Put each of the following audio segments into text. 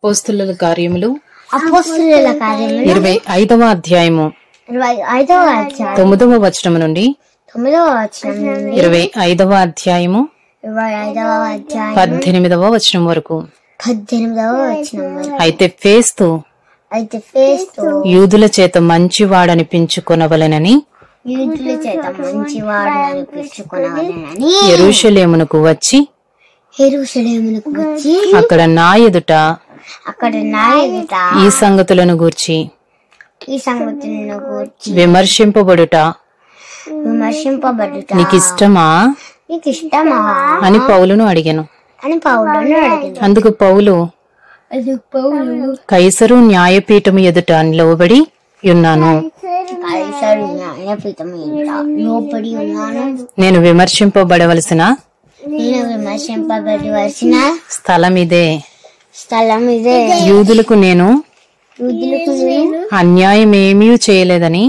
అపోస్తలుల కార్యములు 25వ అధ్యాయము 9వ వచనం నుండి 25వ అధ్యాయము 18వ వచనం వరకు. అయితే ఫేస్తు యూదుల చేత మంచివాడనిపించుకొనవలెనని యెరూషలేమునకు వచ్చి అక్కడ నా ఎదుట ఈ సంగతులను గూర్చి విమర్శింపబడుట నీకిష్టమా అని పౌలును అడిగాను. అందుకు పౌలు కైసరు న్యాయపీఠము ఎదుట నిలవబడి ఉన్నాను. నేను విమర్శింపబడవలసిన స్థలం ఇదే. యూదులకు నేను అన్యాయమేమీ చేయలేదని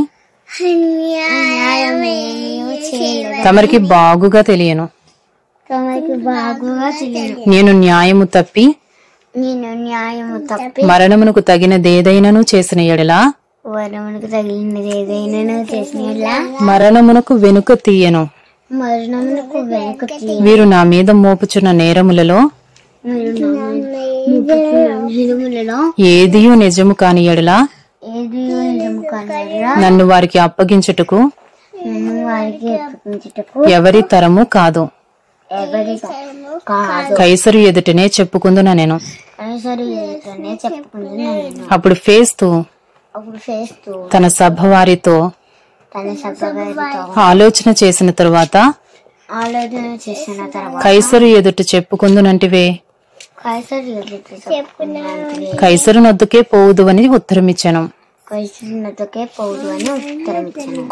తమరికి బాగుగా తెలియను. నేను న్యాయము తప్పి మరణమునకు తగినదేదైనను చేసిన ఎడలా మరణమునకు వెనుక తీయను. వీరు నా మీద మోపుచున్న నేరములలో ఏదియూ నిజము కాని ఎడలా నన్ను వారికి అప్పగించుటకు ఎవరి తరము కాదు. కైసరు ఎదుటనే చెప్పుకుందునా నేను. అప్పుడు ఫేస్తు తన సభ వారితో ఆలోచన చేసిన తరువాత కైసరు ఎదుట చెప్పుకుందునంటివే, కైసరు నొద్దకే పోవుదు అని ఉత్తరమిచ్చాను.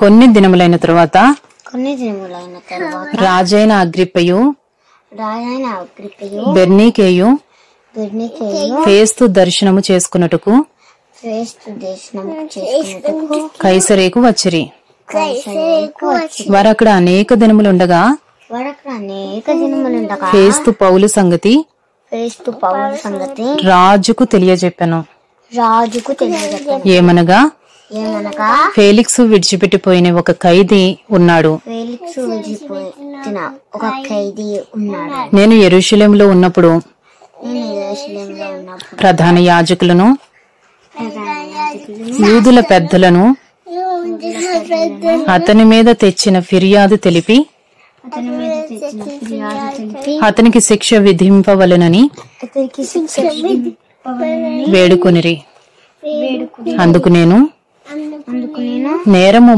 కొన్ని దినములైన తరువాత రాజైన అగ్రిప్పయు బెర్నీకేయు ఫేస్తు దర్శనము చేసుకున్నట్టుకు కైసరేకు వచ్చిరి. వారక్కడ అనేక దినములుండగా ఫేస్తు పౌలు సంగతి రాజుకు తెలియజెప్పాను. ఏమనగా ఫేలిక్స్ విడిచిపెట్టిపోయిన ఒక ఖైదీ ఉన్నాడు. నేను యెరూషలేములో ఉన్నప్పుడు ప్రధాన యాజకులను యూదుల పెద్దలను అతని మీద తెచ్చిన ఫిర్యాదు తెలిపి అతనికి శిక్ష విధింపవలెనని వేడుకొనిరి. అందుకు నేను నేరము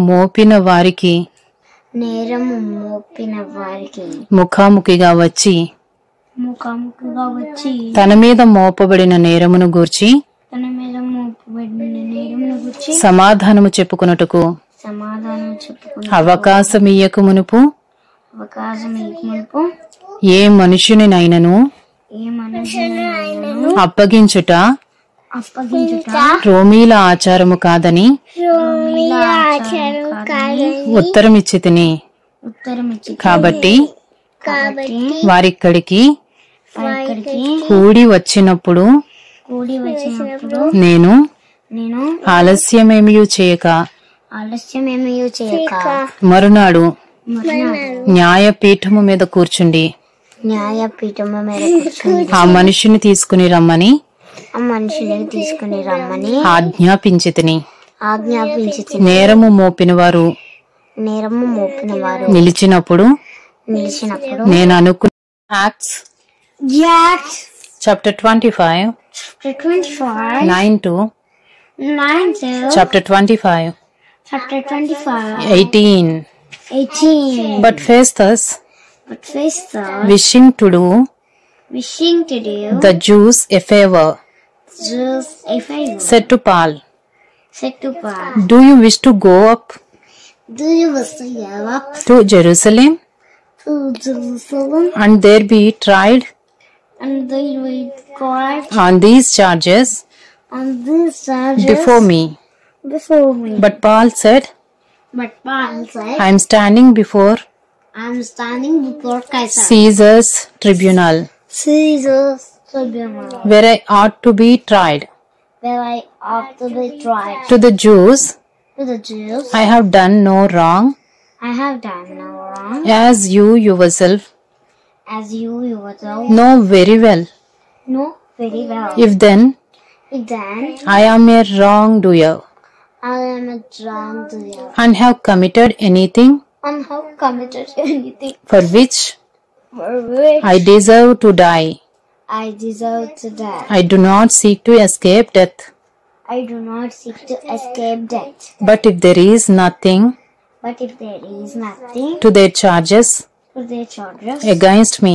మోపిన వారికి ముఖాముఖిగా వచ్చి తన మీద మోపబడిన నేరమును గూర్చి సమాధానము చెప్పుకొనుటకు అవకాశమియ్యక మునుపు ఏ మనుషునినైనను అప్పగించుట రోమీల ఆచారము కాదని ఉత్తరమిచ్చి తిని. కాబట్టి వారిక్కడికి కూడి వచ్చినప్పుడు నేను ఆలస్యమేమీ చేయక మరునాడు న్యాయపీఠము మీద కూర్చుండి ఆ మనిషిని తీసుకుని రమ్మని ఆజ్ఞాపించి తిని. నేరము మోపిన వారు నిలిచినప్పుడు నేను అనుకున్న acts chapter 25 9 to chapter 25 18. But Festus wishing to do the Jews a favor said to Paul, do you wish to go up to Jerusalem and there be tried on these charges before me? But Paul said, I am standing before I'm standing before Caesar. Caesar's tribunal, Caesar's tribunal, where I ought to be tried. where I ought to be tried. To the Jews, To the Jews, I have done no wrong, I have done no wrong, as you yourself as you yourself know very well. know very well. If then Then I am a wrongdoer I am a wrongdoer and have committed anything and have committed anything for which for which I deserve to die, I deserve to die. I do not seek to escape death. I do not seek to escape death. But if there is nothing But if there is nothing to their charges to their charges against me,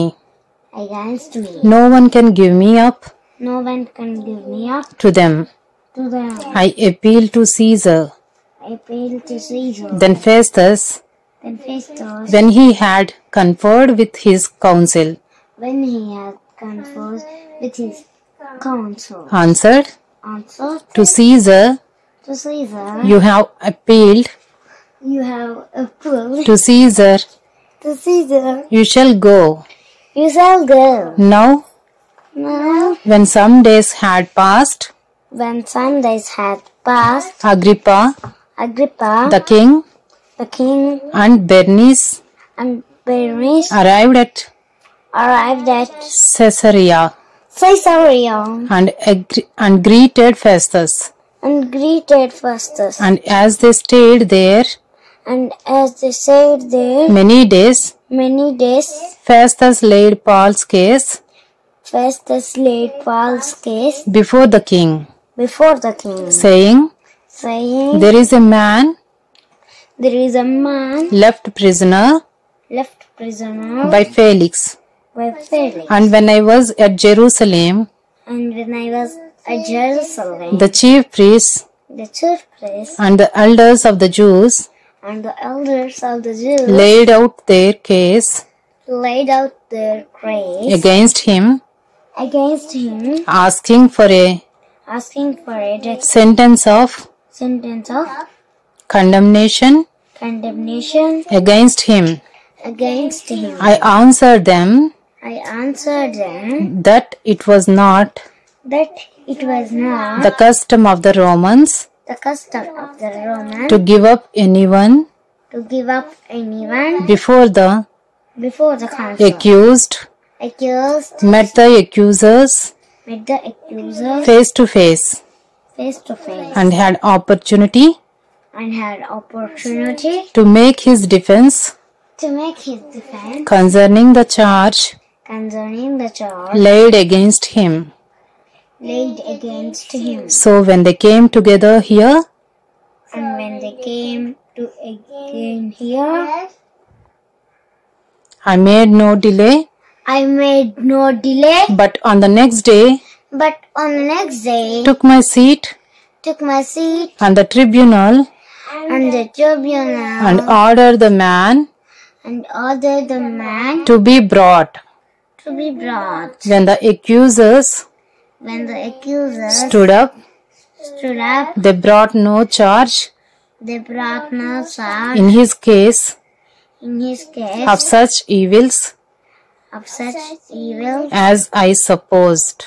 against me, no one can give me up no one can give me up to them. to them. I appeal to Caesar. I appeal to Caesar. Then Festus, Then Festus, when he had conferred with his council, when he had conversed with his council, answered, answered to Caesar to Caesar, you have appealed, you have appealed to Caesar to Caesar, you shall go. you shall go. Now, Now, when some days had passed, when some days had passed, Agrippa, Agrippa, the king, the king, and Bernice and Bernice arrived at arrived at Caesarea Caesarea and greeted Festus. and greeted Festus. And as they stayed there And as they stayed there many days, Festus laid Paul's case Festus laid Paul's case before the king, before the king, saying, saying, there is a man there is a man left prisoner left prisoner by Felix. by Felix. And when I was at Jerusalem, And when I was at Jerusalem, the chief priests the chief priests and the elders of the Jews and the elders of the Jews laid out their case laid out their case against him, asking for a death sentence of condemnation against him. I answered them I answered them that it was not that it was not the custom of the Romans the custom of the Romans to give up anyone to give up anyone before the before the council. accused met the accusers face to face and had opportunity to make his defense concerning the charge laid against him. So when they came together here, And when they came to again here, I made no delay, I made no delay, but on the next day but on the next day took my seat took my seat on the tribunal on the tribunal and ordered the man to be brought. When the accusers stood up, they brought no charge in his case of such evils as I supposed.